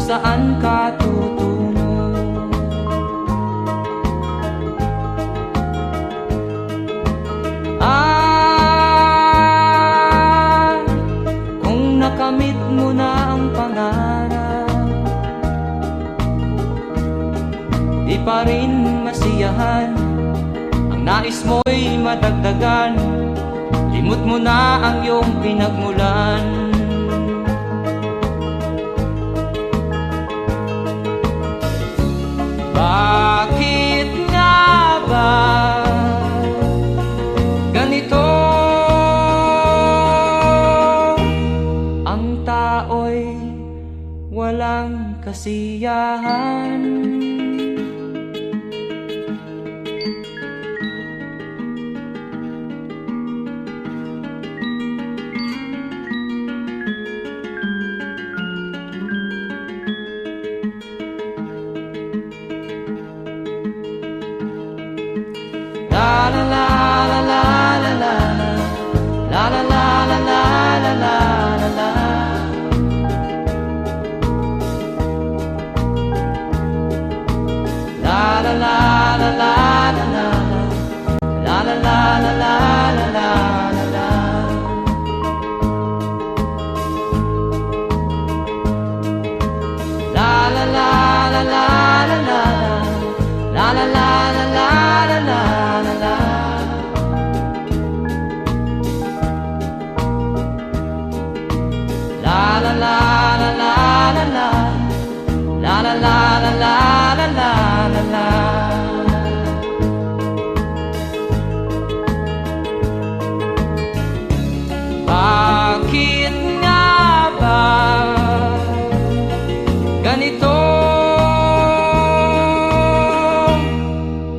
saan ka tutungo. Kung nakamit mo na ang pangarap, di pa rin masiyahan, ang nais mo'y madagdagan, limot mo na ang iyong pinagmulan. Bakit nga ba ganito? Ang tao'y walang kasiyahan. La la la la la la la la la la la la la la la. La la la la la la la la la la la la la la. La la la la la la la la la la la la la. La la la la la la la la la la la la la la. Bakit nga ba ganito?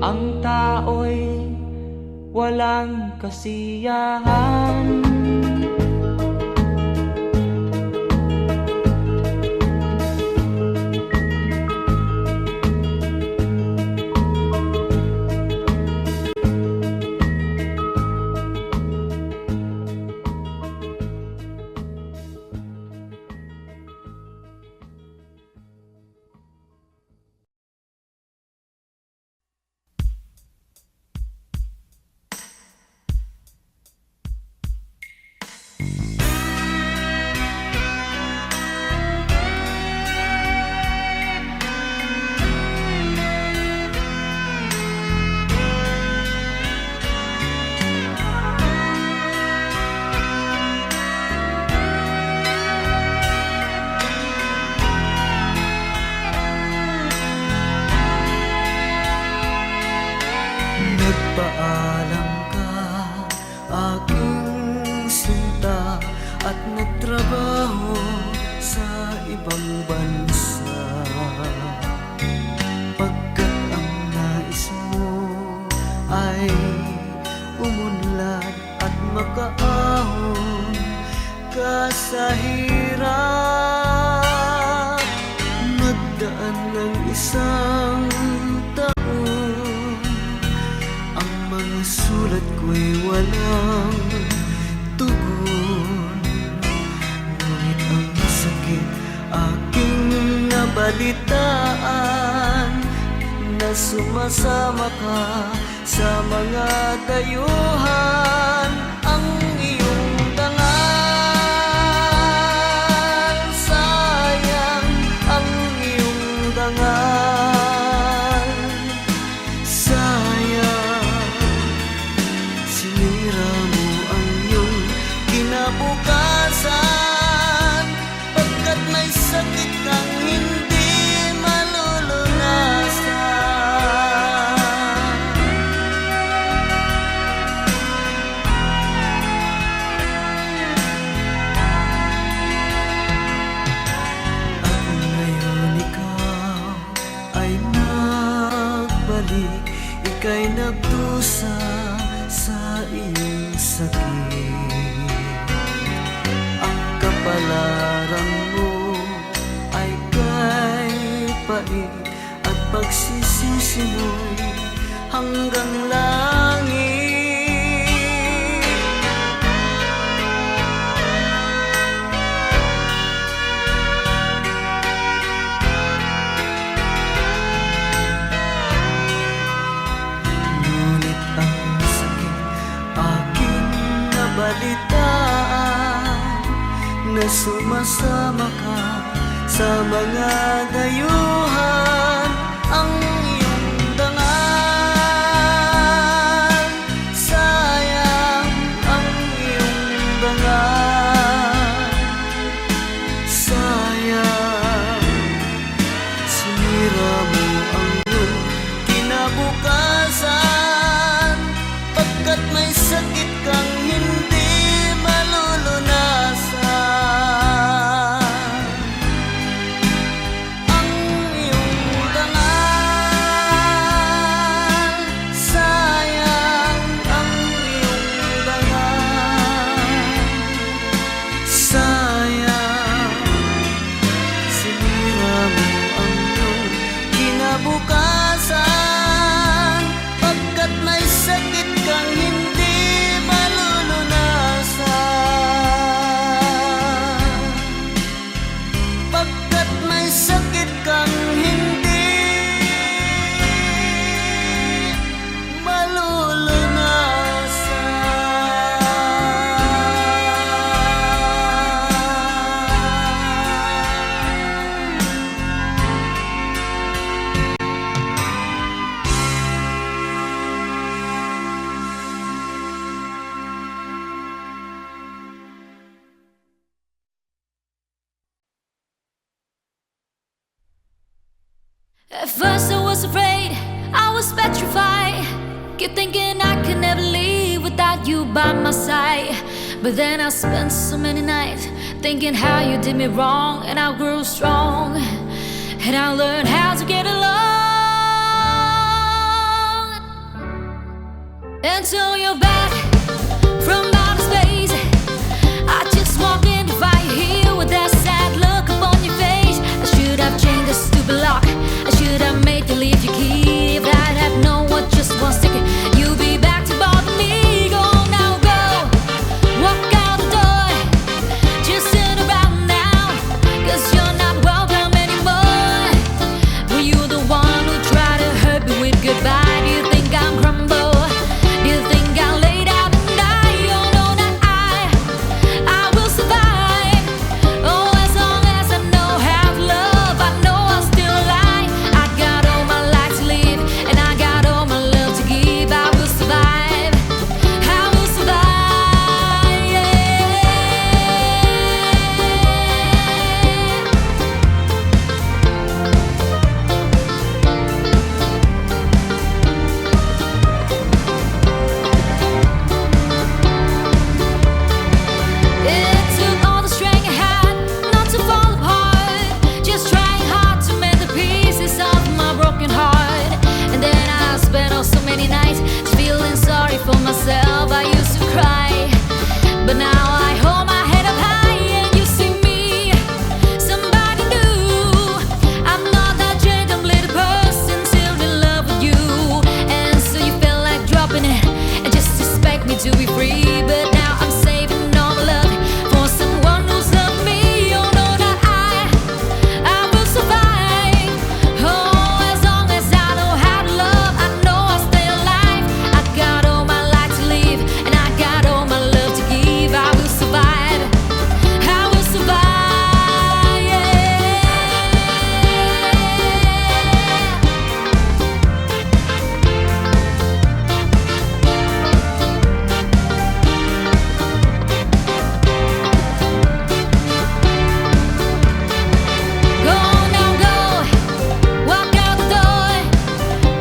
Ang tao'y walang kasiyahan. Nagpaalam ka, aking sinta, at nagtrabaho sa ibang bansa. Pagkat ang nais mo ay umunlad at makaahon ka sa hirap. Nagdaan ng isang sulat ko'y walang tugon, ngunit ang sakit aking nabalitaan, na sumasama ka sa mga dayuhan. Ang iyong dangal, sayang ang iyong dangal, sinira mo ang iyong kinabukasan, pagkat may sakit kang hindi malulunasan. At ngayon ikaw ay nagbalik, ika'y nagdusa sa iyong sakit. Ang kapalaran mo ay kay pait, at pagsisisi mo'y hanggang langit. balitaan na sumasama ka sa mga dayuhan. Ang iyong dangal, sayang ang iyong dangal, sayang sinira mo ang iyong kinabukasan, pagkat may sakit kang hindi malulunasan. Ang iyong dangal, sayang ang iyong dangal, sayang sinira mo ang iyong kinabukasan, pagkat may sakit kang hindi malulunasan, pagkat may sakit kang hindi At first I was afraid, I was petrified, kept thinking I could never leave without you by my side. But then I spent so many nights thinking how you did me wrong, and I grew strong, and I learned how to get along. Until you're back from outer space, I just walked in to find you here with that sad look upon your face. I should have changed the stupid lock, I should have made you leave your key. If I'd have known what just one second you'd be back to bother me. Go now, go, walk out the door, just sit around now, 'cause you're not welcome anymore. Were you the one who tried to hurt me with goodbye? Do you think I'm crumble? Do you think I'll lay down and die? Oh no, not I will survive. Oh, as long as I know how to love, I know I'll still lie. I got all my life to live, and I got all my love to give. I will survive, I will survive, yeah. It took all the strength I had not to fall apart, just trying hard to mend the pieces of my broken heart. And then I spent so many nights feeling sorry for myself. I used to cry, but now I hold my head up high and you see me, somebody new. I'm not that gentle little person still in love with you, and so you felt like dropping it and just expect me to be free. But now I'm saving all my love for someone who's loved me. Oh no, not I will survive. Oh, as long as I know how to love, I know I'll stay alive. I got all my life to live, and I got all my love to give. I will survive, I will survive, yeah. Go now, go, walk out the door,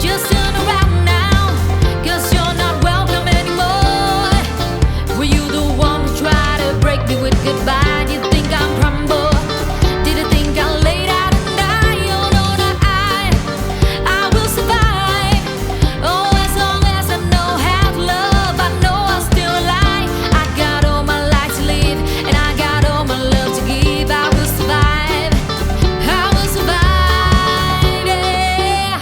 just turn around now, 'cause you're not welcome anymore. Were you the one who tried to break me with goodbye? Did you think I'm crumble? Did you think I'll lay down and die? Oh no, not I will survive. Oh, as long as I know how to love, I know I'll still alive. I got all my life to live, and I got all my love to give. I will survive, I will survive, yeah.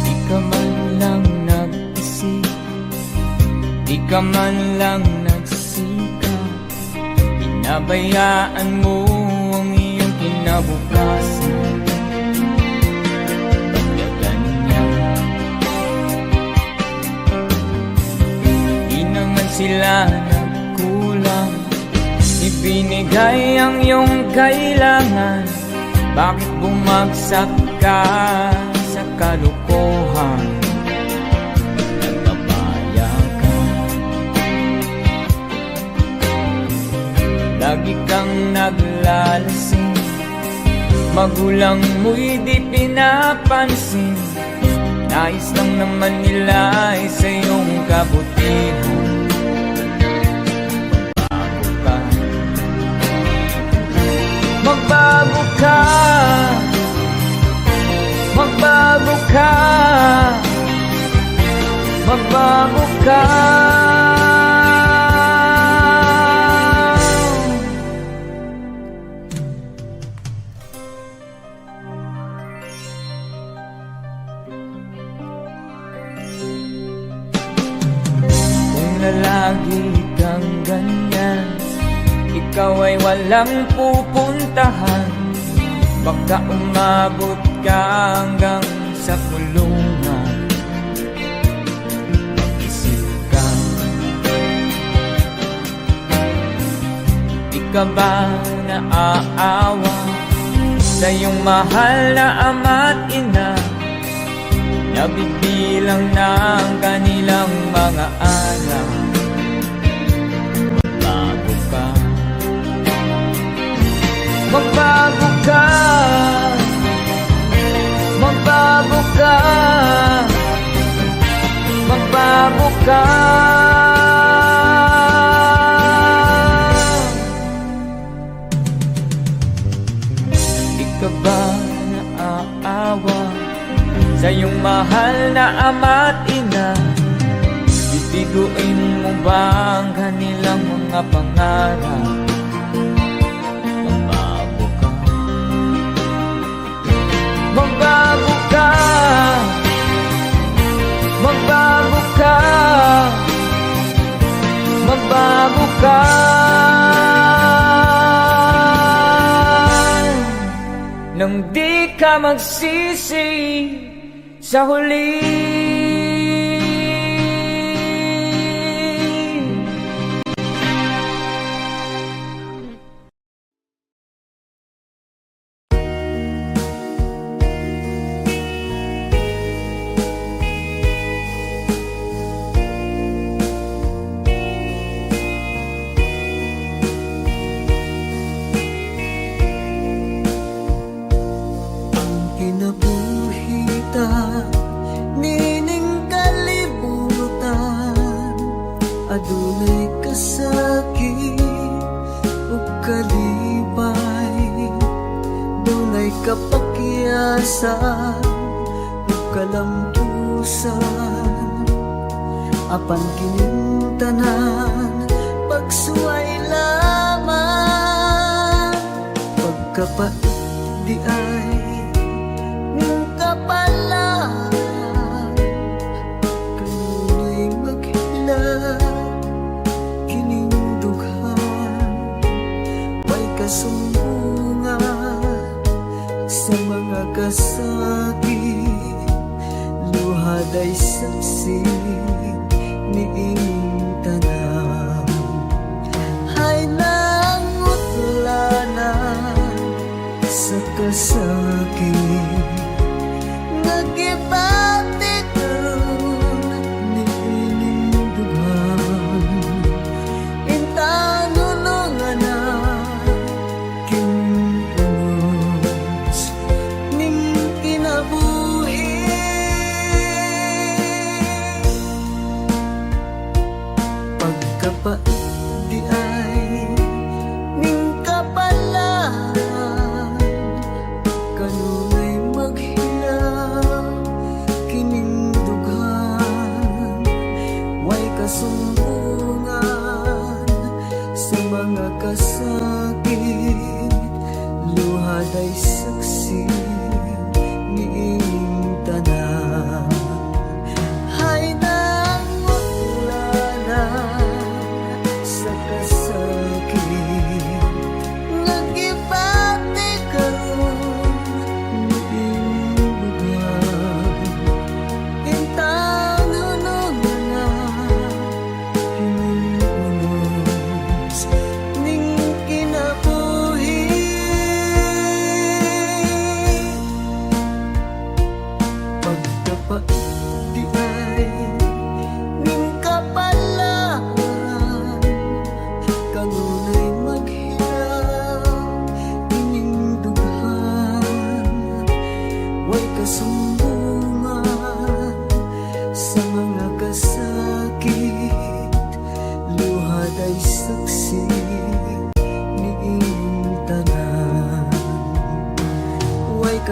Di ka man lang nag-isip, di ka man lang nagsabi sikat, pinabayaan mo ang iyong kinabukasan. Pagkaganyan, di naman sila nagkulang, ibinigay ang iyong kailangan. Bakit bumagsak ka sa kalokohan? Nagpapaya ka, lagi kang naglalasing, magulang mo'y di pinapansin. Nais lang naman nila ay sa iyong kabutihan. Magbago ka, magbago ka, magbago ka. Kung lalagi kang ganyan, ikaw ay walang pupuntahan. Baka umabot ka hanggang sa kulungan. Mag-isip ka, di ka ba naaawa sa iyong mahal na ama't ina? Nabibilang na ang kanilang mga anak. Bago ka, magbago ka, magbago ka, magbago ka. Di ka ba naaawa sa iyong mahal na ama't ina? Bibiguin mo ba ang kanilang mga pangarap? Magbago ka, magbago ka, magbago ka. Nang di ka magsisi sa huli. Kinabuhita, nining kalibutan, adunay kasakit ug kalipay, dunay kapakyasan ug kalampusan. Apan kining tanan pagsuway lamang, pagkapait di ay kapalan, kanunay maghila kining dughan. May kasumbungan sa mga kasakit, luhad ay saksi niing tanan. Hay nangutlanan sa kasakit, nagibatik karon ni ining dughan. Intanulungan na kinunos ning kinabuhi. Pagkapait di ay ning kapalan, kanunay maghila kining dughan. Way kasumbungan sa mga kasakit, luhad ay saksi niing tanan. Hay nangutlanan sa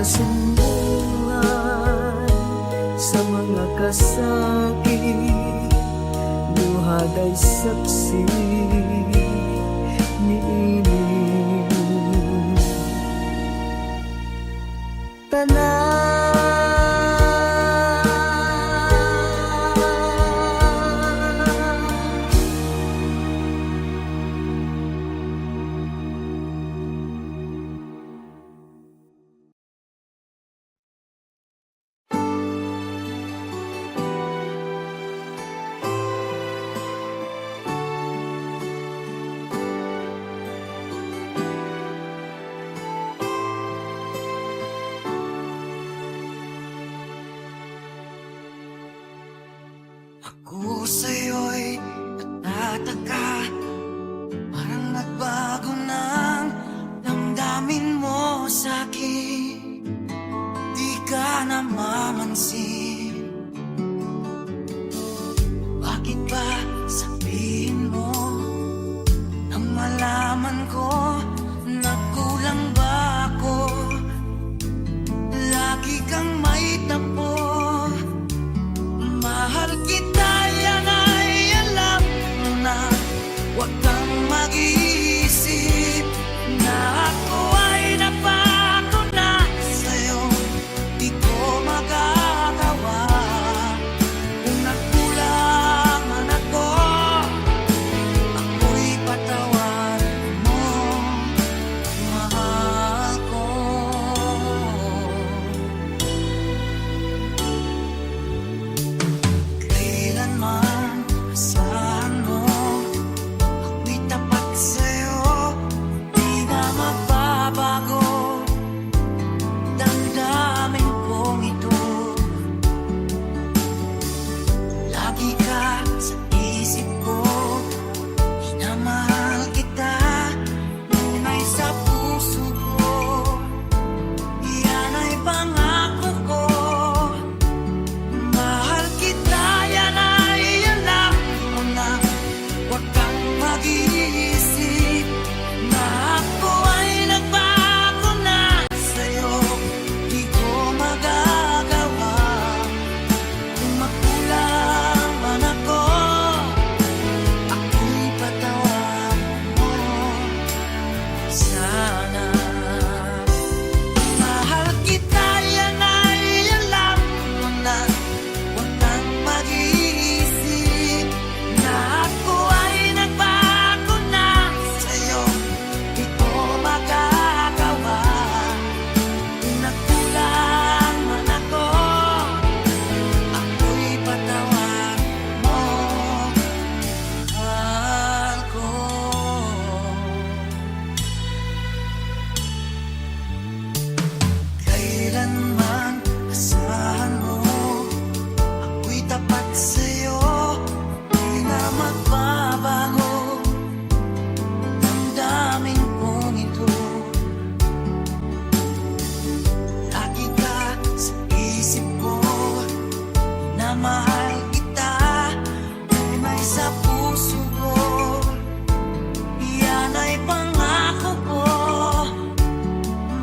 sumbungan sa mga kasakit, luhad ay saksi niining Ako sa'yo'y natataka, parang nagbago ng damdamin mo sa'kin. Di ka namamansin, bakit ba sabihin mo nang malaman ko na kulang ba ako? Lagi kang may tampo. Mahal kita, yan ay alam mo na. Huwag kang mag-iisip na ako ay napako na sa'yo. Di ko magagawa kung nagkulang man ako. Ako'y patawarin mo, mahal ko. Kailanman asahan mo, ako'y tapat sa'yo, di na magbabago. Damdamin kong ito, lagi ka sa isip ko. Minamahal kita, tunay sa puso ko. Yan ay pangako ko. Mahal kita, yan ay alam mo na. Huwag kang mag-iisip na ako ay nagbago na sa'yo. Di ko magagawa kung magkulang man ako. Ako'y patawarin mo sana. Mahal kita, yan ay alam mo na. Huwag kang mag-iisip na ako ay nagbago na sa'yo. Di ko magagawa kung nagkulang man ako. Ako'y patawarin mo, mahal ko. Kailanman asahan mo, ako'y tapat sa'yo, di na magbabago. Damdamin kong ito, lagi ka sa isip ko. Na mahal kita, tunay sa puso ko. Yan ay pangako ko.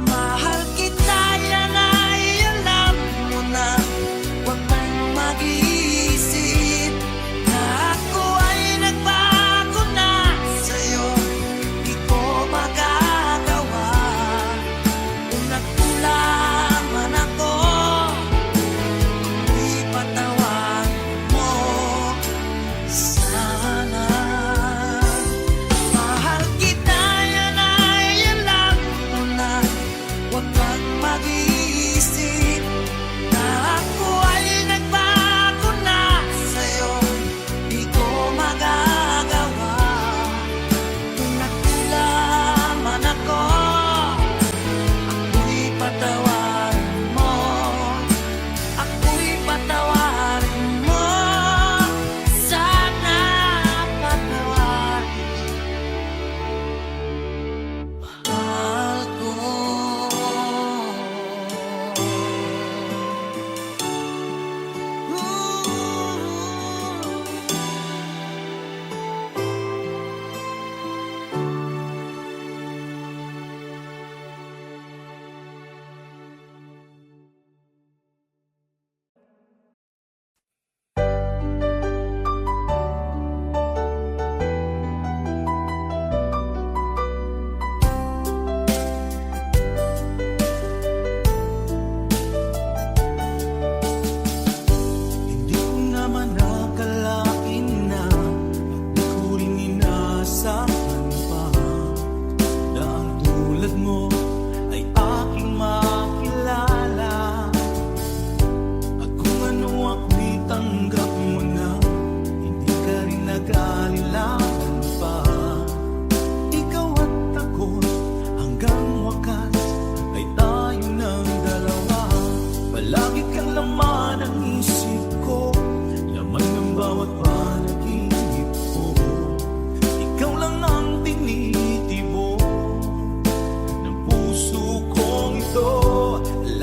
Mahal kita, yan ay alam mo na. Huwag kang mag-iisip na ako ay nagbago na sa'yo. Di ko magagawa kung nagkulang man ako. Ipatawarin mo sana. nag-aalilangan pa. Ikaw at ako hanggang wakas ay tayo ng dalawa. Palagi kang laman ng isip ko, laman ng bawat panaginip ko. Ikaw lang ang tinitibo ng puso kong ito.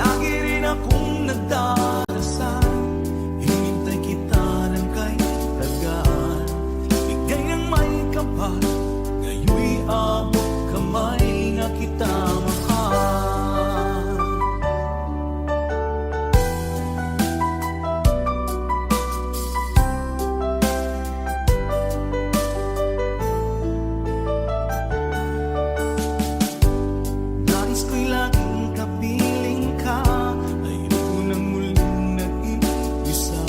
Lagi rin akong nagdarasal, hinintay kita ng kay tagal. Bigay ng may kapal, ngayon'y abot kamay na kita mahal. Nais ko'y laging kapiling ka, ayoko nang muling nag-iisa.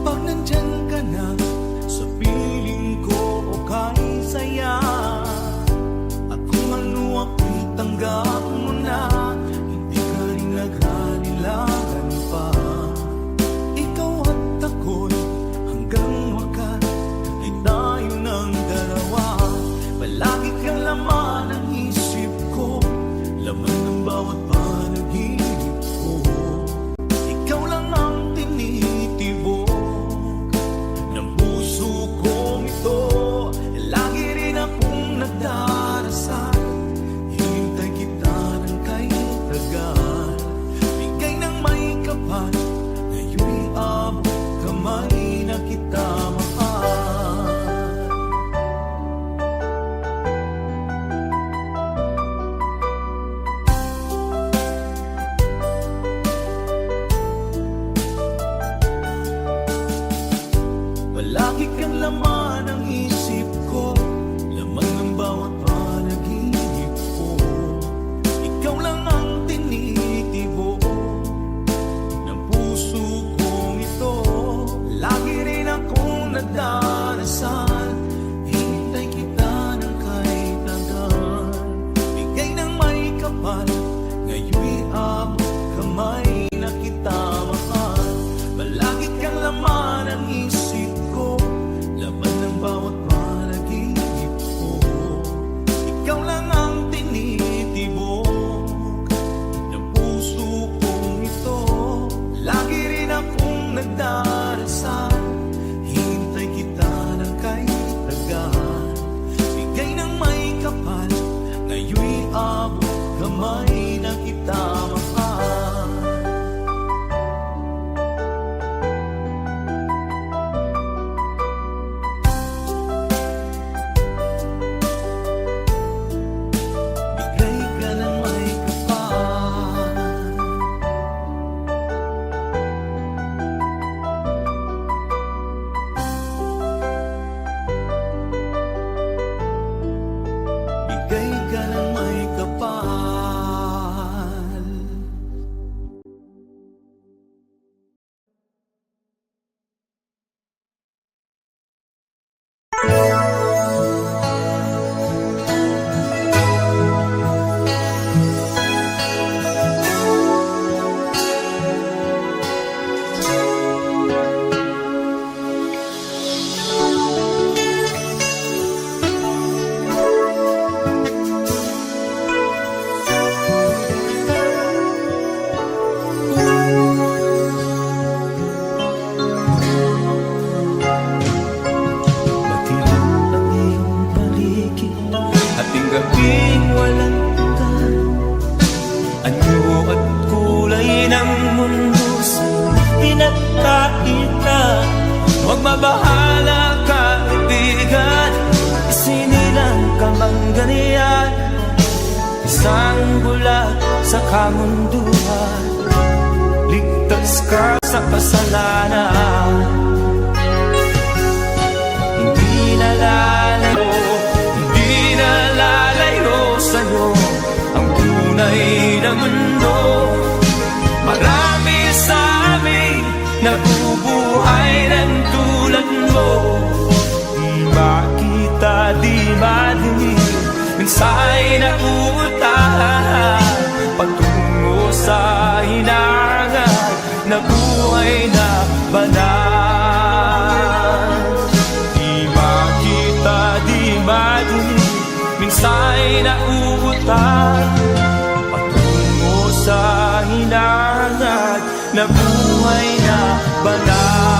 Pag nandyan ka na sa piling ko, okay saya. At kung ano ako'y tanggap mo na, hindi ka rin nag-aalilangan pa. Ikaw at ako'y hanggang wakas ay tayo ng dalawa. Palagi kang laman ng isip ko, laman ng bawat panaginip ko. Ikaw lang ang tinitibok ng puso kong ito. Lagi rin akong nagdarasal, hinintay kita ng kay tagal. Bigay ng may kapal, ngayon'y abot kamay na kita mahal. Palagi kang laman ng isip ko, laman ng bawat panaginip ko. Ikaw lang ang tinitibo ng puso kong ito. Lagi rin akong nagdarasal, hinintay kita ng kay tagal. Bigay ng may kapal, ngayon'y abot kamay na kita mahal. Palagi kang laman ng isip ko, laman ng bawat panaginip ko. Ikaw lang ang tinitibok ng puso kong ito. Lagi rin akong nagdarasal, hinintay kita ng kay tagal. Bigay ng may kapal, ngayon'y abot kamay na kita mahal. Bigay ka ng may kapal. Bigay ka ng may kapal. Matilim ang iyong paligid, ating gabing walang tagal. Anyo at kulay ng mundo sa'yo pinagkakita. Huwag mabahala ka, kaibigan, isinilang ka mang ganyan. Isang bulag sa kamunduhan, ligtas ka sa kasalanan. Hindi nalalayo sa'yo ang tunay na mundo. Marami sa amin nabubuhay ng tulad mo. Di makita, di madinig, minsa'y nauutahan patungo sa hinangan na buhay na banal. Di bansa'y nauutan patungo sa hinangat na buhay na banal.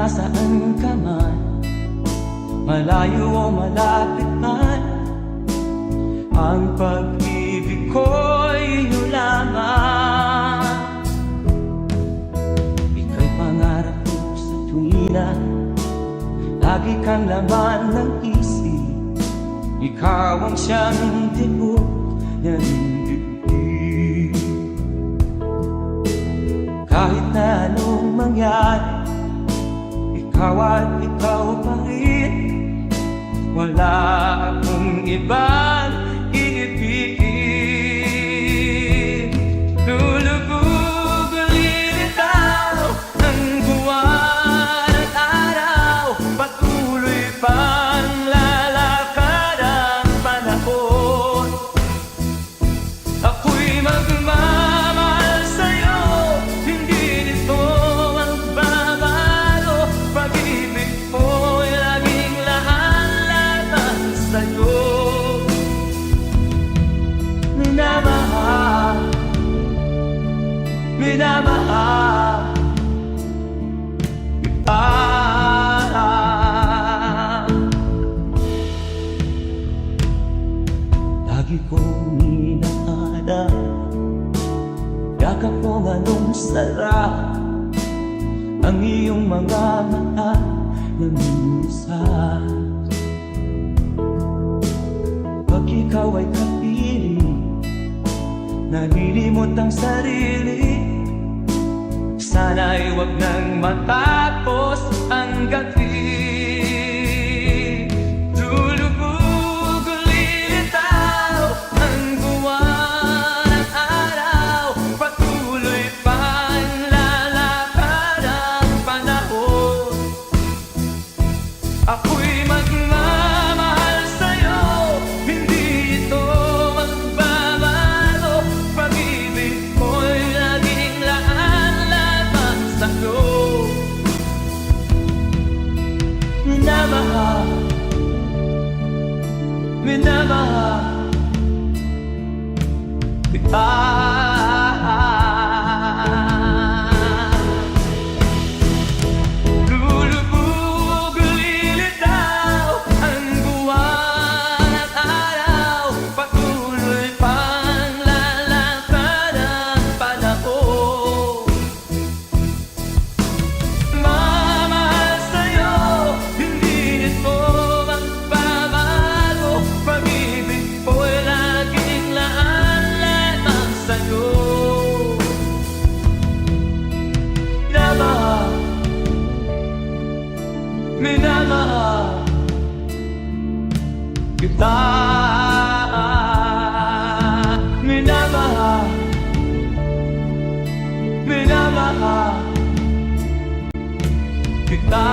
nasaan ka man, malayo o malapit man, ang pag-ibig ko'y iyong lamang. Ika'y pangarap ko sa tuwina, lagi kang laman ng isip. Ikaw ang siyang tibok ng dibdib. Kahit na anong mangyari, ikaw at ikaw pa rin. Wala akong ibang iibigin. Lulubog ang lilitaw ng buwan at araw, patuloy pang lalakad ang panahon. Ako'y magmamahal sa'yo, hindi nito magbabago. Pag-ibig ko'y laging lahat sa'yo. Minamahal, minamahal kita. Lagi kong inaada, yakap mo anong sarap, ang iyong mga mata na minsan. Pag ikaw ay kapiling, nalilimot ang sarili. Sana'y wag nang matapos ang gabi. Lulubog o lilitaw ang buwan at araw, patuloy pang lalakad ang panahon. Ako'y magmamahal sa'yo, hindi ito magbabago. Pag-ibig ko'y laging lahat sa'yo. Minamahal, minamahal kita. Lulubog o lilitaw ang buwan at araw, patuloy pang lalakad ang panahon. Mamahal sa'yo, hindi nito magbabago. Pag-ibig ko'y laging lahat sa'yo. Minamahal, minamahal kita. Minamahal, minamahal kita.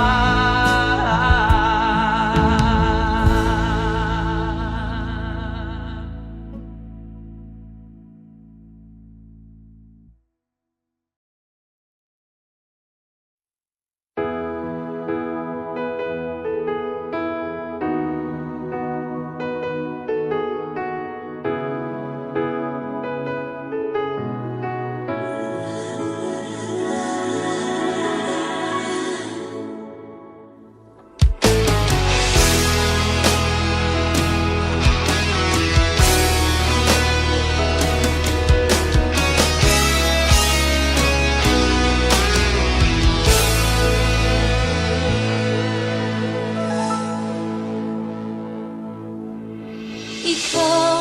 Ikaw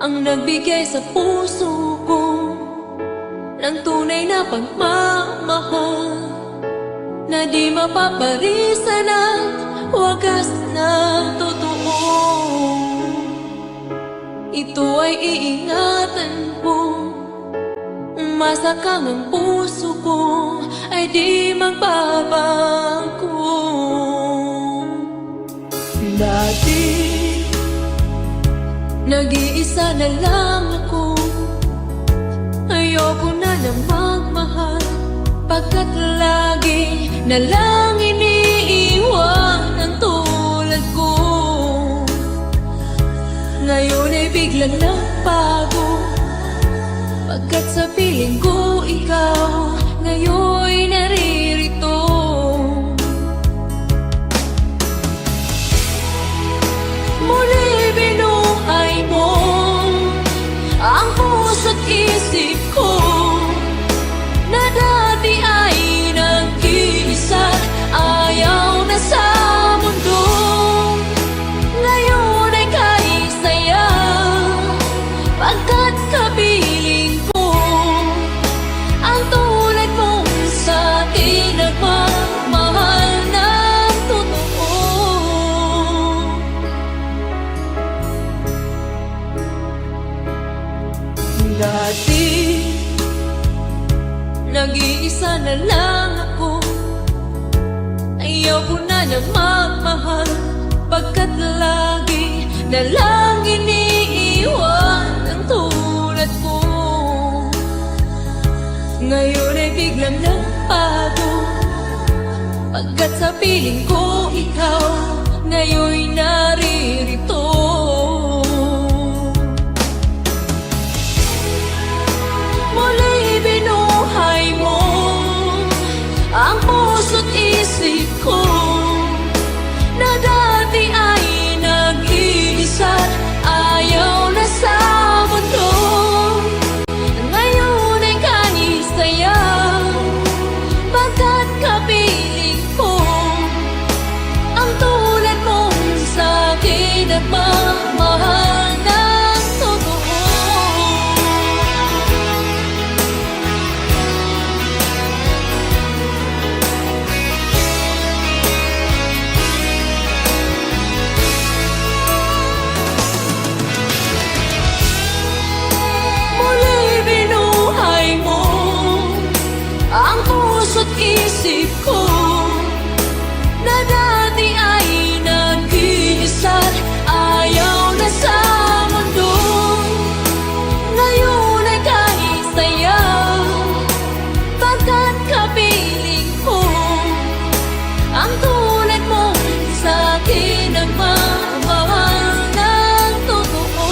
ang nagbigay sa puso ko ng tunay na pagmamahal, na di mapaparisan at wagas na totoo. Ito ay iingatan ko, umasa kang ang puso ko ay di magbabago. Dati Nag-iisa na lang ako, ayoko na lang magmahal, pagkat lagi na lang iniiwan ang tulad ko. Ngayon ay biglang nagbago, pagkat sa piling ko ikaw ngayon'y naririto. Dati nag-iisa na lang ako, ayaw ko na magmahal, pagkat lagi na lang iniiwan ang tulad ko. Ngayon ay biglang nagbago, pagkat sa piling ko ikaw ngayon'y naririto. Muli binuhay mo ang puso't isip ko, na dati ay nag-iisa't ayaw na sa mundo. Ngayon ay kanis sayaw, pagkat kapiling ko ang tulad mong sa'kin nagmamahal ng totoo. Muli binuhay mo ang puso't isip ko, na dati ay nag-iisa't ayaw na sa mundo. Ngayon ay kahit sayaw, pagkat kapiling ko ang tulad mo sa'kin nagmamahal ng totoo.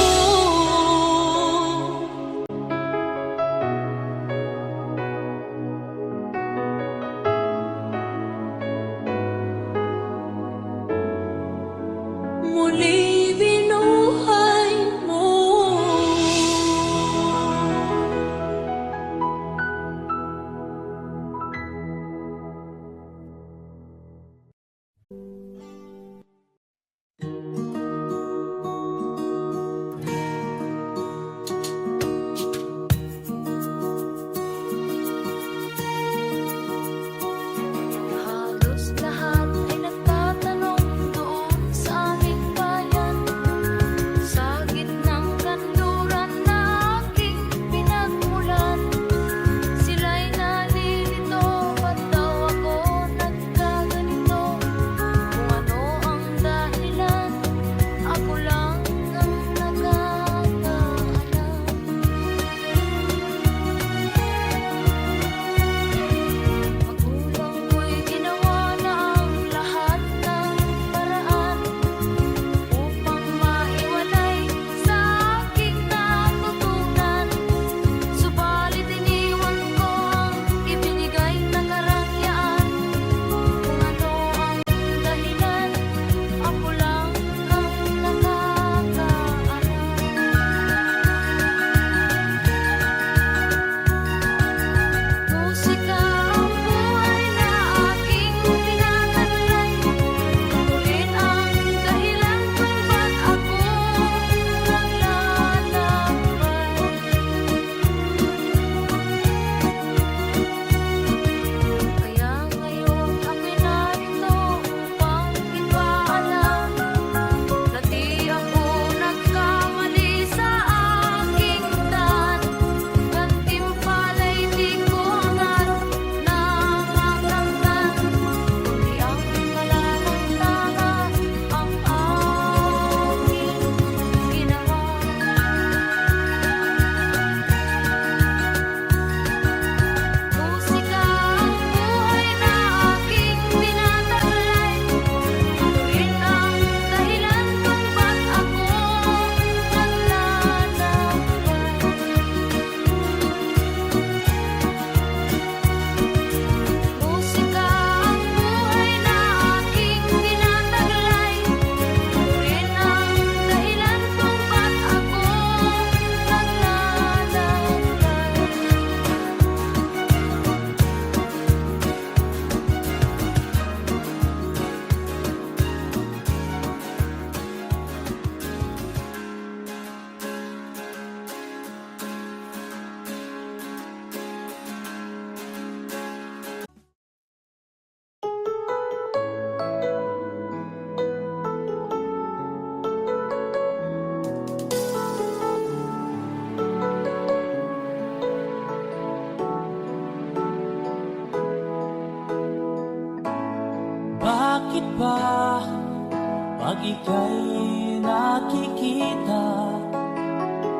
ika'y nakikita,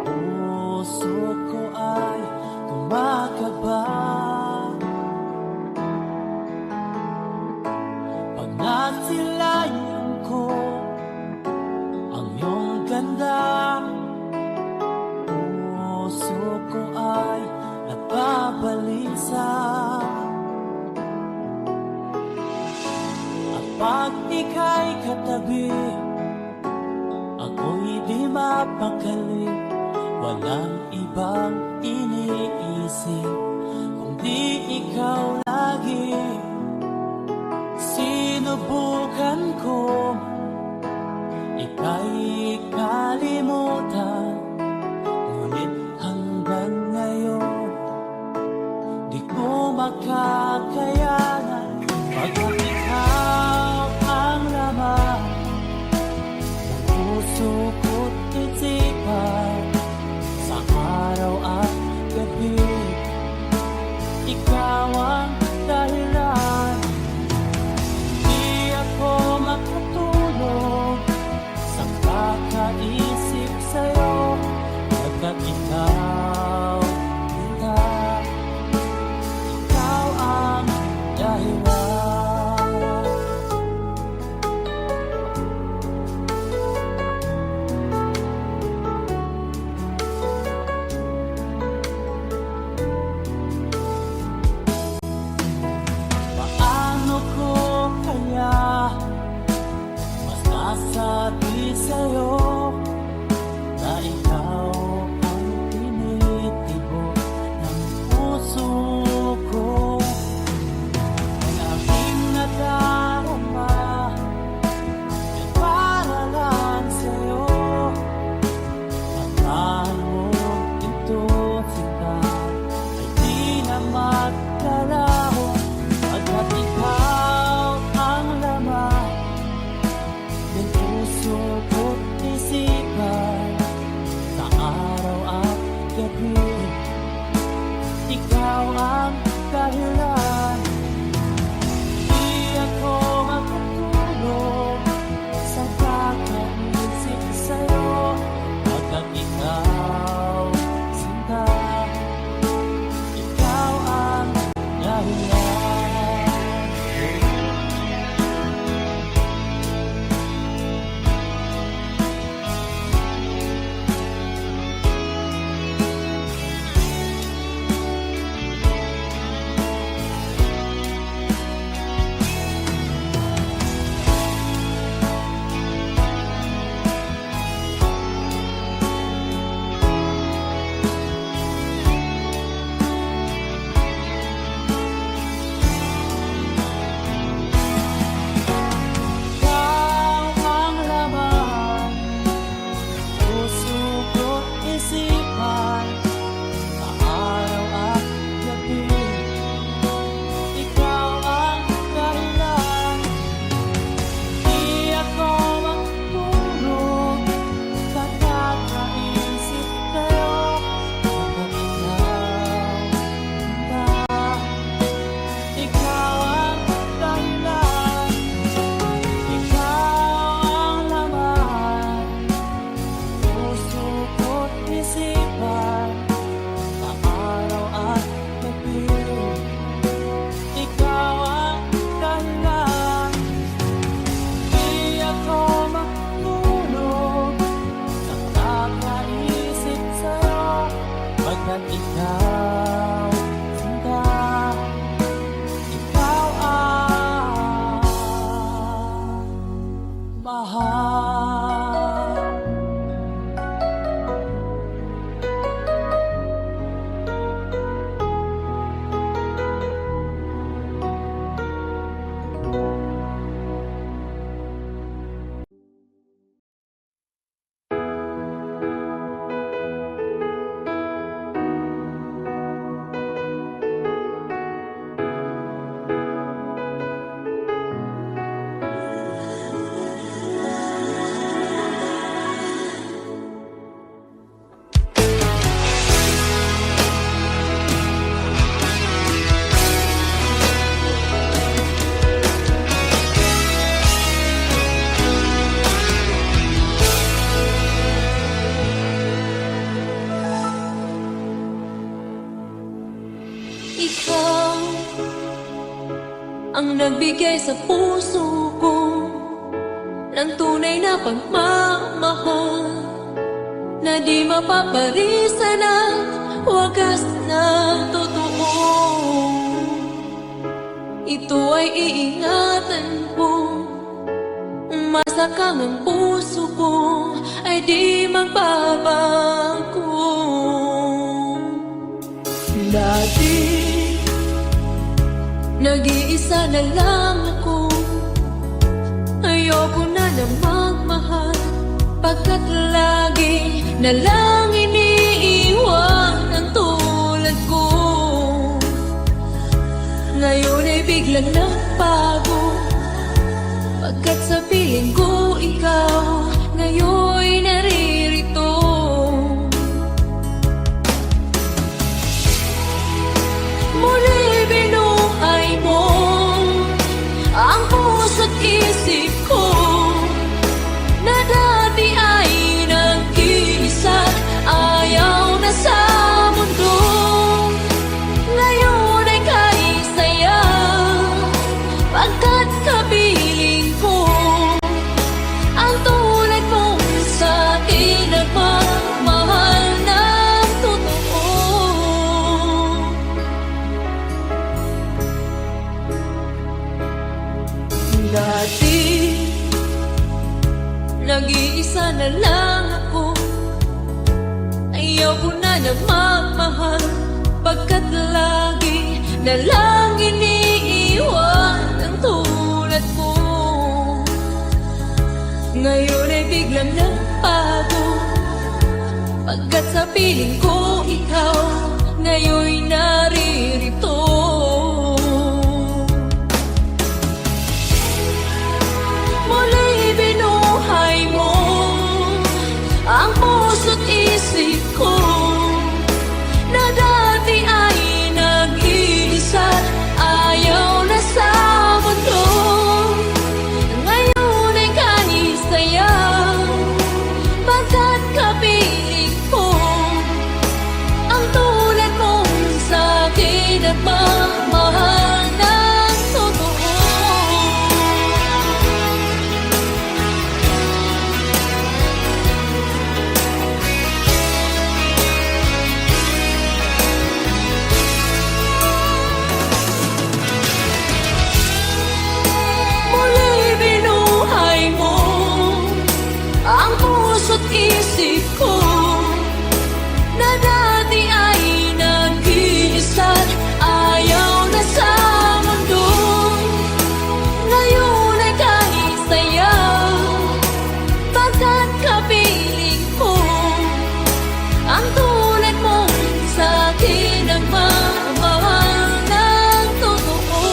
puso ko ay kumakaba. Pag nasilayan ko ang iyong ganda, puso ko ay nababalisa. At pag ika'y katabi, ako'y di mapakali. Walang ibang iniisip kundi ikaw lagi. Sinubukan ko ika'y kalimutan, ngunit hanggang ngayon di ko makakayanan. Pagkat ikaw ang laman ng puso ko't isipan, sa araw at gabi ikaw ang dahilan. Di ako makatulog sa kakaisip sa'yo, pagkat ikaw, ikaw ang dahilan. Paano ko kaya masasabi sa'yo na ikaw ang tinitibok ng puso ko? Ang aking nadarama ay para lang sa'yo. At mo ito sita ay di na magkalaho, pagkat ikaw ang laman ng puso ko't isipan, sa araw at gabi ikaw ang dahilan. Di ako makatulog sa kakaisip sa'yo, pagkat ikaw, sinta, ikaw ang dahilan. Ikaw ang laman, puso ko't isipan, sa araw at gabi ikaw ang dahilan. Di ako makatulog sa kakaisip sa'yo, pagkat ikaw ang dahilan. Ikaw ang laman, puso ko't isipan, sa araw at gabi ikaw ang dahilan. Di ako makatulog sa kakaisip sa'yo, pagkat ikaw, sinta, ikaw ang mahal. ang nagbigay sa puso ko ng tunay na pagmamahal na di mapaparisan at wagas na totoo. Ito ay iingatan ko, masakang ang puso ko ay di magbabago. Dati nag-iisa na lang ako, ayoko na magmahal, pagkat lagi na lang iniiwan ang tulad ko. Ngayon ay biglang nagbago, pagkat sa piling ko ikaw ngayon naririto. Muli binuhay mo ang puso't isip ko na dati ay nag-iisa, ayaw na sa mundo. Ngayon ay kahit saya, pagkat kapiling ko ang tulad mo sa akin, nagmamahal ng totoo. Dati nag-iisa na lang ako, ayaw ko na magmahal, pagkat lagi na lang iniiwan ang tulad ko. Ngayon ay biglang nagbago, pagkat sa piling ko ikaw ngayon naririto. Muli binuhay mo ang puso't isip ko na dati ay nag-iisa, ayaw na sa mundo. Ngayon ay kahit saya, pagkat kapiling ko ang tulad mo sa akin, nagmamahal ng totoo. Muli binuhay mo ang puso't isip ko na dati ay nag-iisa, ayaw na sa mundo. Ngayon ay kahit saya, pagkat kapiling ko ang tulad mo sa akin, nagmamahal ng totoo.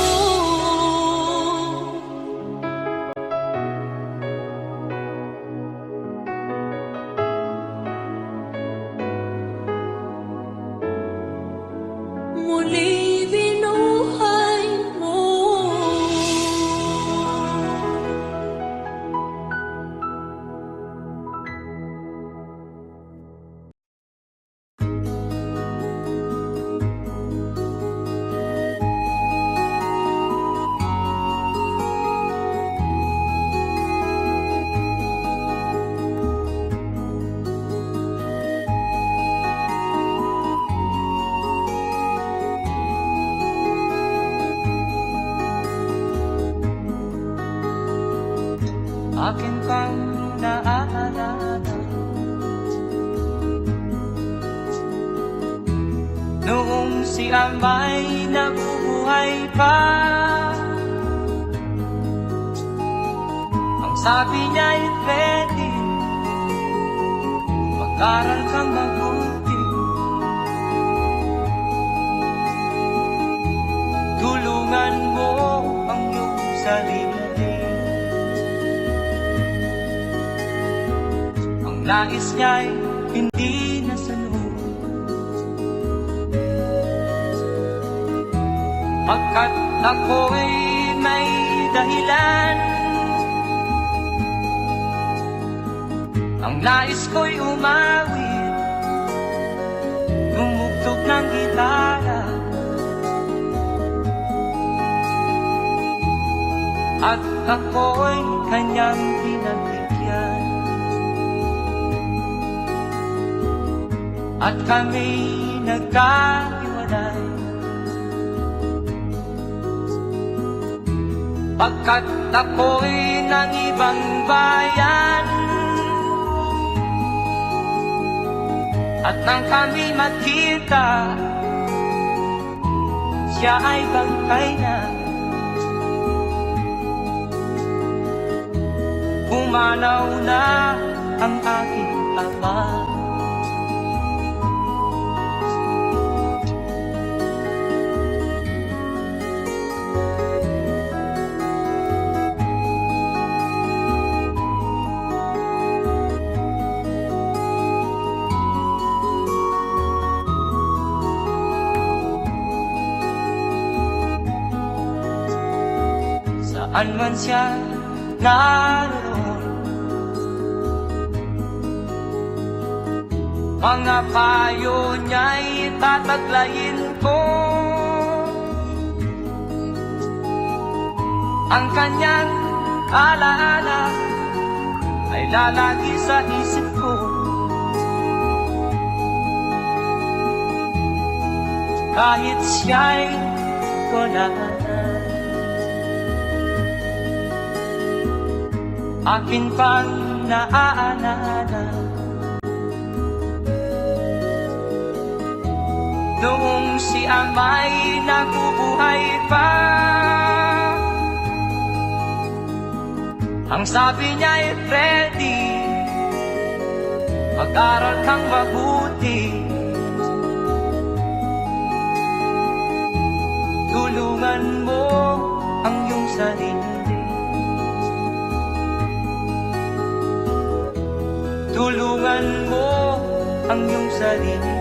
Muli binuhay mo. Akin pang naaalala noong si Amay nabubuhay pa. Ang sabi niya'y pwede mag-aral kang mabuti, tulungan mo ang iyong sarili. Nais niya'y hindi nasunod, pagkat ako'y may dahilan. Ang nais ko'y umawit, tumugtog ng gitara, at ako'y kanyang pinagbigyan. At kami nagkahiwalay, pagkat ako'y ng ibang bayan. At nang kami magkita, siya ay bangkay na. Pumanaw na ang aking ama. Saan man siya naroon, mga payo niya'y tataglayin ko. Ang kanyang alaala ay lalagi sa isip ko. Kahit siya'y wala na, akin pang naaalala noong si ama'y nabubuhay pa. Ang sabi niya'y Freddy, mag-aral kang mabuti, tulungan mo ang iyong sarili. Tulungan mo ang iyong sarili.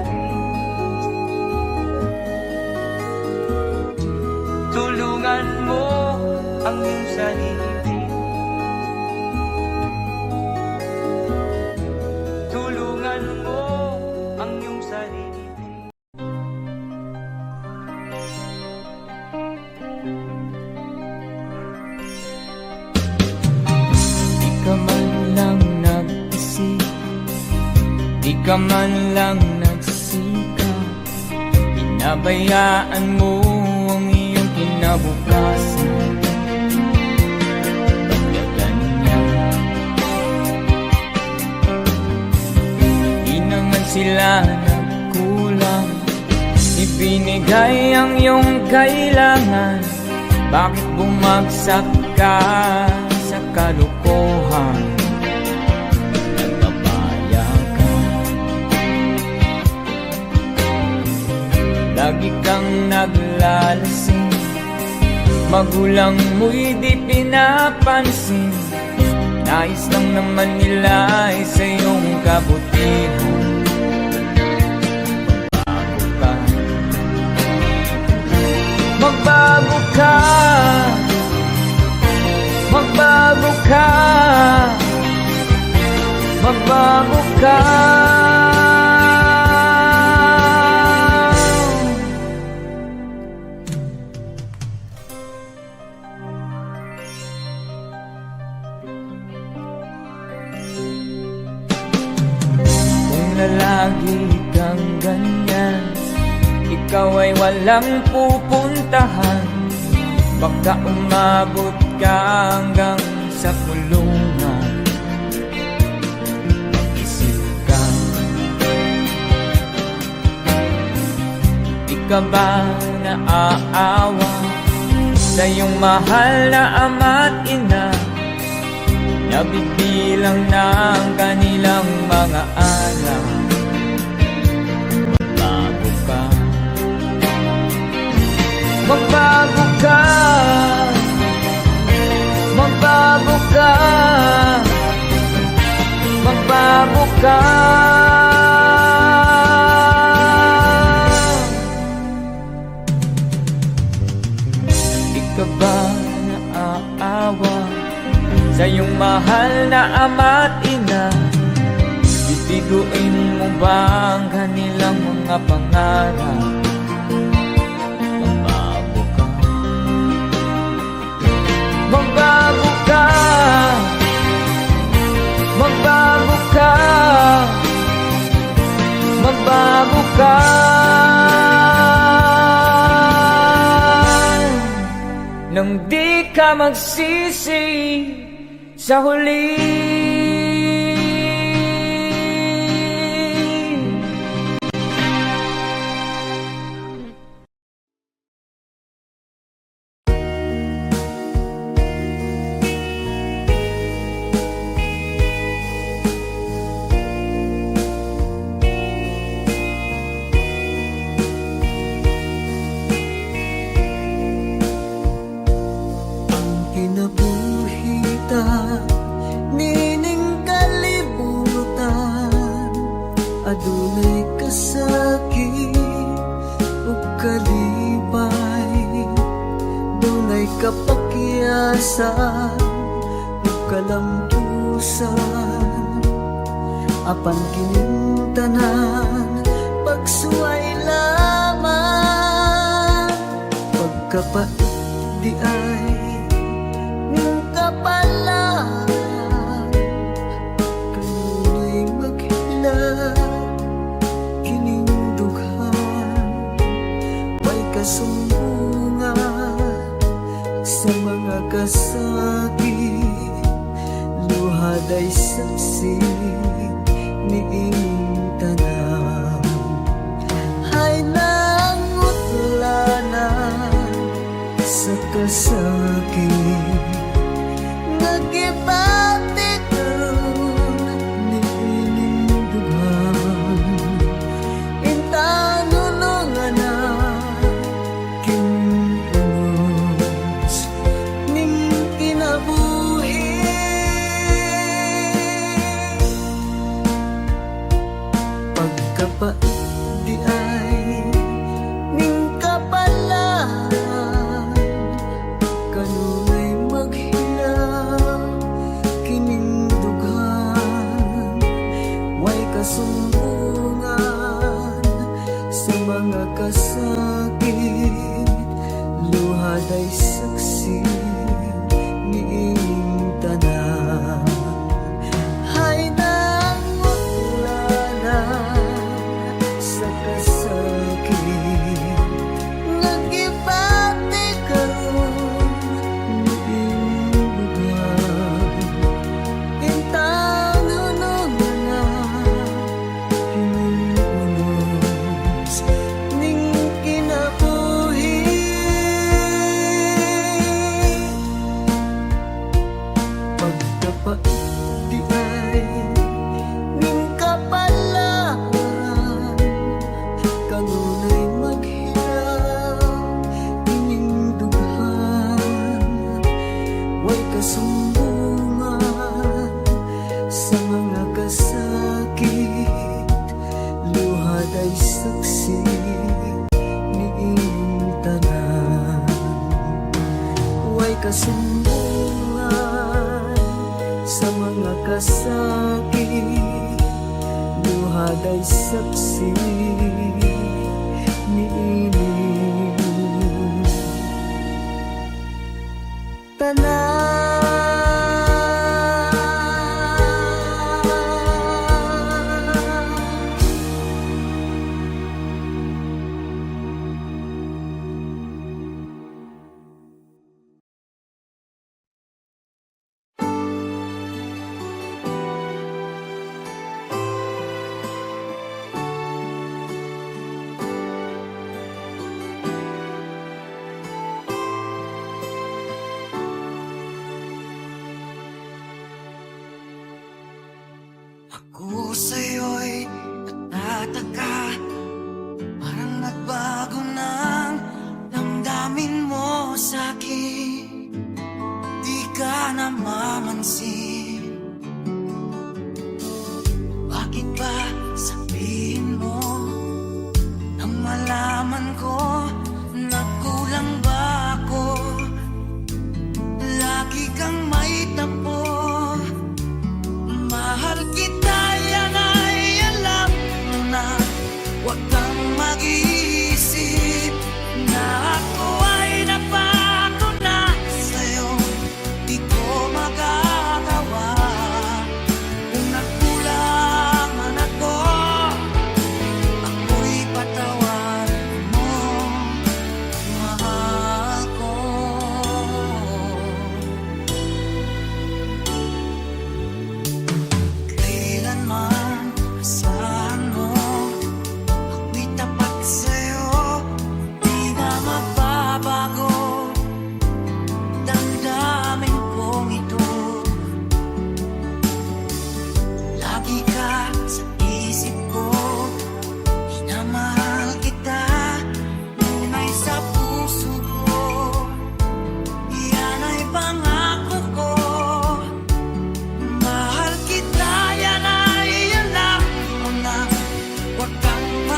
Tulungan mo ang iyong sarili. Tulungan mo ang iyong sarili. Di ka man lang nag-isip, di ka man lang nagsikap, pinabayaan mo ang iyong kinabukasan. Bakit ganyan? Di naman sila nagkulang, ibinigay ang iyong kailangan. Bakit bumagsak ka sa kalokohan? Lagi kang naglalasing, magulang mo'y di pinapansin. Nais lang naman nila ay sa iyong kabutihan. Magbago ka, magbago ka, magbago ka. Lagi kang ganyan, ikaw ay walang pupuntahan. Baka umabot ka hanggang sa kulungan. Mag-isip ka, di ka ba naaawa sa iyong mahal na ama't ina? Nabibilang na ang kanilang mga anak. Magbago ka, magbago ka, magbago ka. Di ka ba naaawa sa iyong mahal na ama't ina? Bibiguin mo ba ang kanilang mga pangarap? Magbago magbago ka. Nang di ka magsisi sa huli. Kinabuhita, nining kalibutan, adunay kasakit ug kalipay, dunay kapakyasan ug kalampusan, apan kining tanan pagsuway lamang, pagkapait di ay kapalan, kanunay maghila kining dughan, may kasumbungan sa mga kasakit, luhad ay saksi ni inyong tanan. Ay nangutlanan sa kasakit, nagibati karon ni ining dughan, intanunungan na kinunos ning kinabuhi. Pagkapait di ay ning kapalan, kanunay maghilaw kining dughan, way kasumbungan sa mga kasakit, luhad ay saksi ni inyong tanan. Ay nangutlanan sa kasakit, nagibati karon ni inyong dughan, intanunungan na kinunos ning kinabuhi. Pagkapait di ay ning kapalan, kanunay maghilaw kining dughan, way kasumbungan sa mga kasakit, luhad ay saksi ni inyong tanan. Way kasumbungan sa mga kasakit, luhad ay saksi ni inyong tanan. Ako sa'yo'y natataka, parang nagbago ng damdamin mo sa'kin, di ka namamansin. Bakit ba sabihin mo nang malaman ko na kulang ba ako? Lagi kang may tampo, mahal kita, yan ay alam mo na. Huwag kang mag-iisip na ako ay napako na sa'yo, di ko magagawa.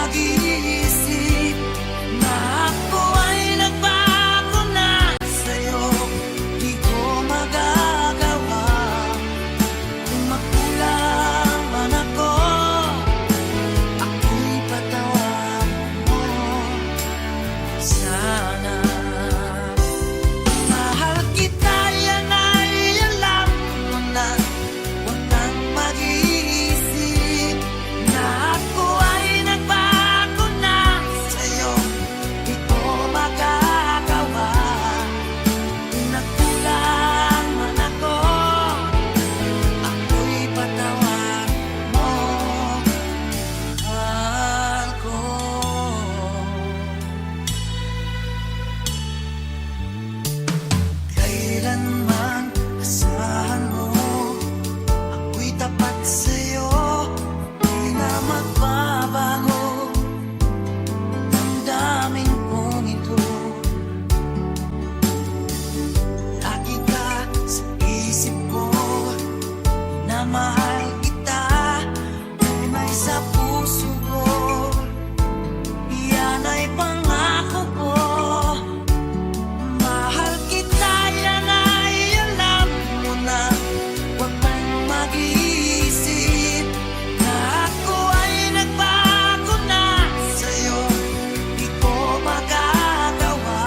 mag-iisip na ako ay nagbago na sa'yo. Di ko magagawa kung magkulang man ako, ako'y patawan mo. Sana mahal kita, yan ay alam mo na. Huwag kang mag-iisip na ako ay nagbago na sa'yo. Di ko magagawa kung nagkulang man ako, ako'y patawan mo. Mahal ko. Kailanman asahan mo, ako'y tapat sa'yo, di na magbabago. Damdamin kong ito, lagi ka sa isip ko, na mahal kita, tunay sa puso ko. Yan ay pangako ko. Mahal kita, yan ay alam mo na. Huwag kang mag-iisip na ako ay nagbago na sa'yo. Di ko magagawa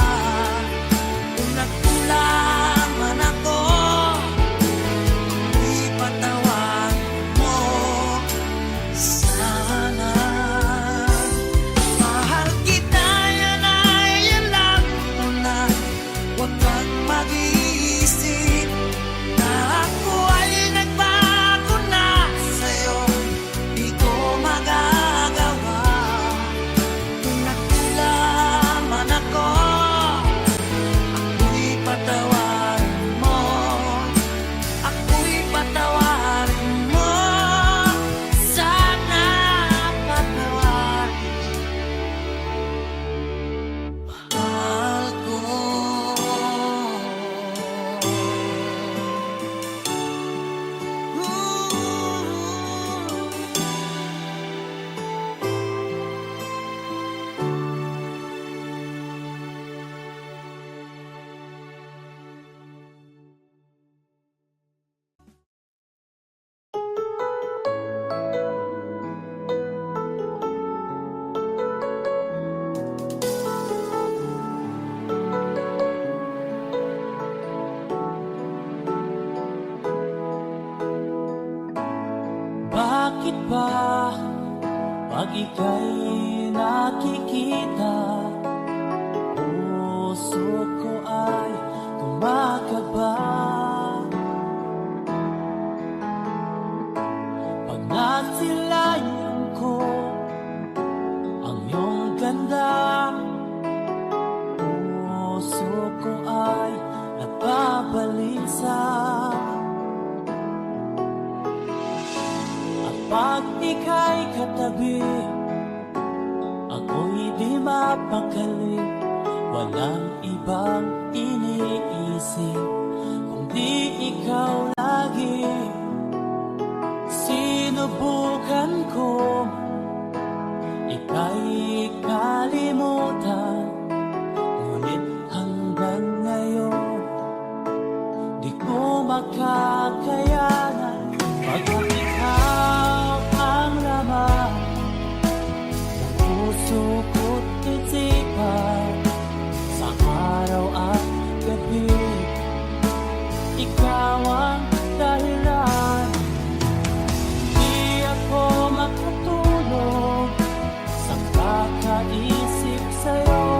kung nagkulang man ako, ipatawan mo. Sana mahal kita, yan ay alam mo na. Huwag kang mag-iisip na ako ay nagbago na sa'yo. Di ko magagawa kung nagkulang man ako, ako'y patawarin mo. Ako'y patawarin mo. Sana patawarin mahal ko. Bakit ba pag ika'y nakikita, puso ko ay kumakaba? Pag nasilayan ko ang iyong ganda, puso ko ay nababalisa. Pag ika'y katabi, ako'y di mapakali. Walang ibang iniisip kundi ikaw lagi. Sinubukan ko ika'y kalimutan, ngunit hanggang ngayon di ko makakayanan. Pagkat ikaw ang laman ng puso ko't isipan, sa araw at gabi, ikaw ang dahilan. Di ako makatulog sa kakaisip sa'yo.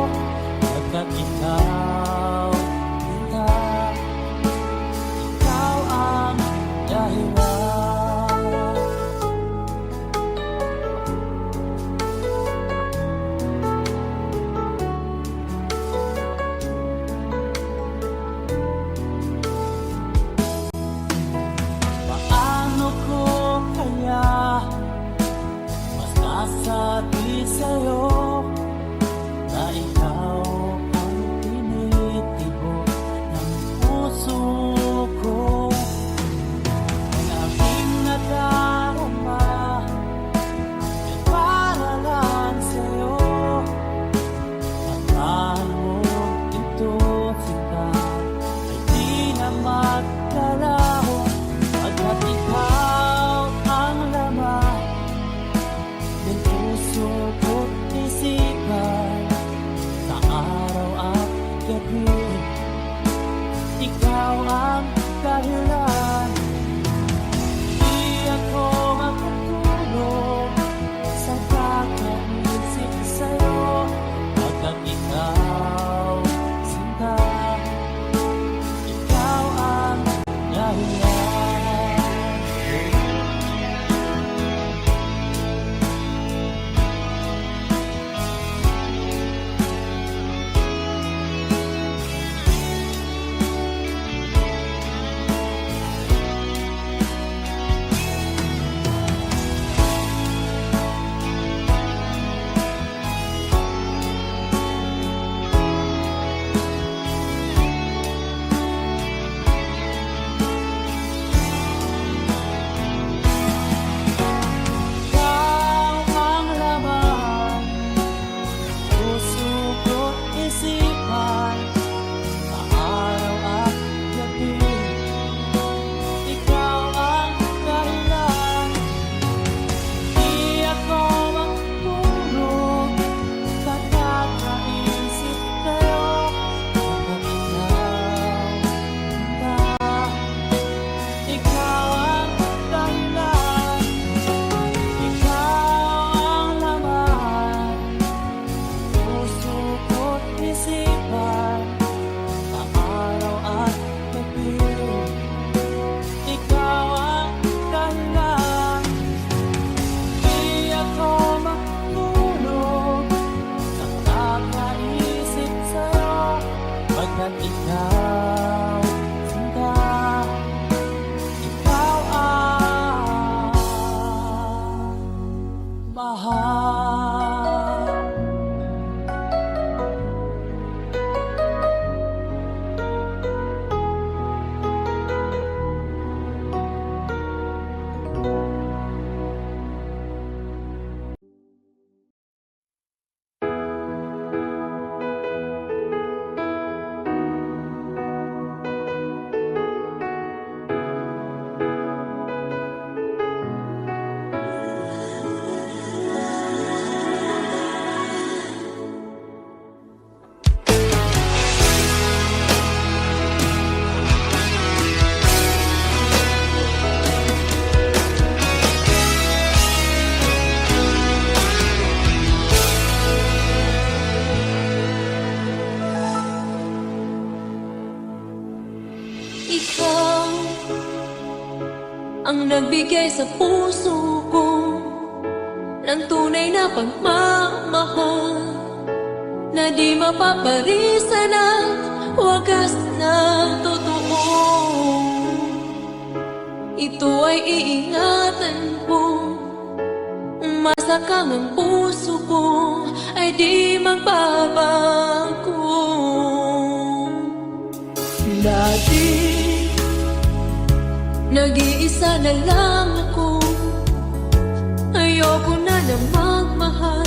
ang nagbigay sa puso ko ng tunay na pagmamahal na di mapaparisan at wagas na totoo. Ito ay iingatan ko, masakang ang puso ko ay di magbabago. Dati nag-iisa na lang ako, ayoko na magmahal,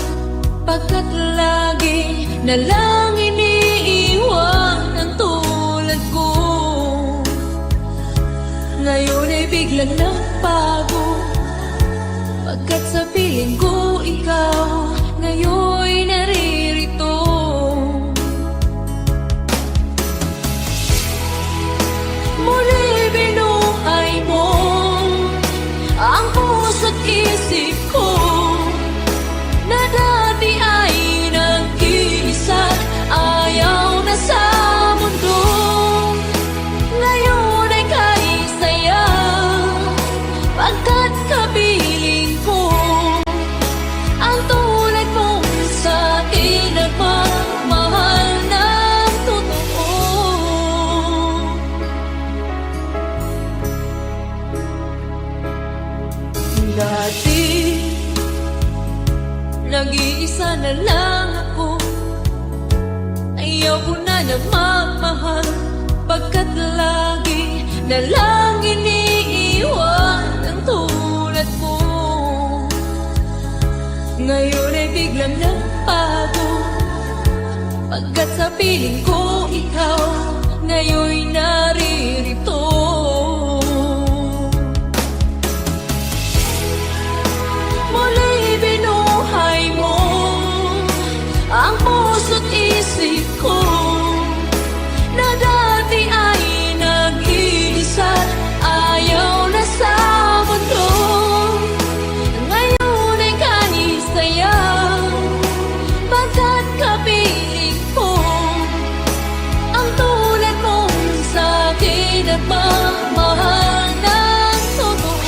pagkat lagi na lang iniiwan ang tulad ko. Ngayon ay biglang nagbago, pagkat sa piling ko ikaw ngayon naririto. Muli binuhay mo ang puso't isip ko na dati ay nag-iisa, ayaw na sa mundo. Ngayon ay kahit saya, pagkat kapiling ko ang tulad mong sa akin nagmamahal ng totoo. Dati nag-iisa na lang ako, ayaw ko na magmahal, pagkat lagi na lang iniiwan ang tulad ko. Ngayon ay biglang nagbago, pagkat sa piling ko ikaw ngayon naririto. Muli binuhay mo ang puso't isip ko na dati ay nag-iisa, ayaw na sa mundo. Ngayon ay kahit saya, pagkat kapiling ko ang tulad mong sa akin nagmamahal ng totoo.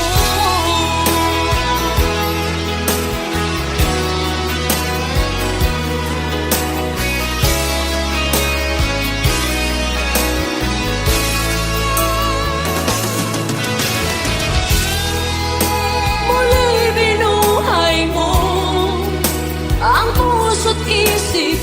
Muli binuhay mo ang puso't isip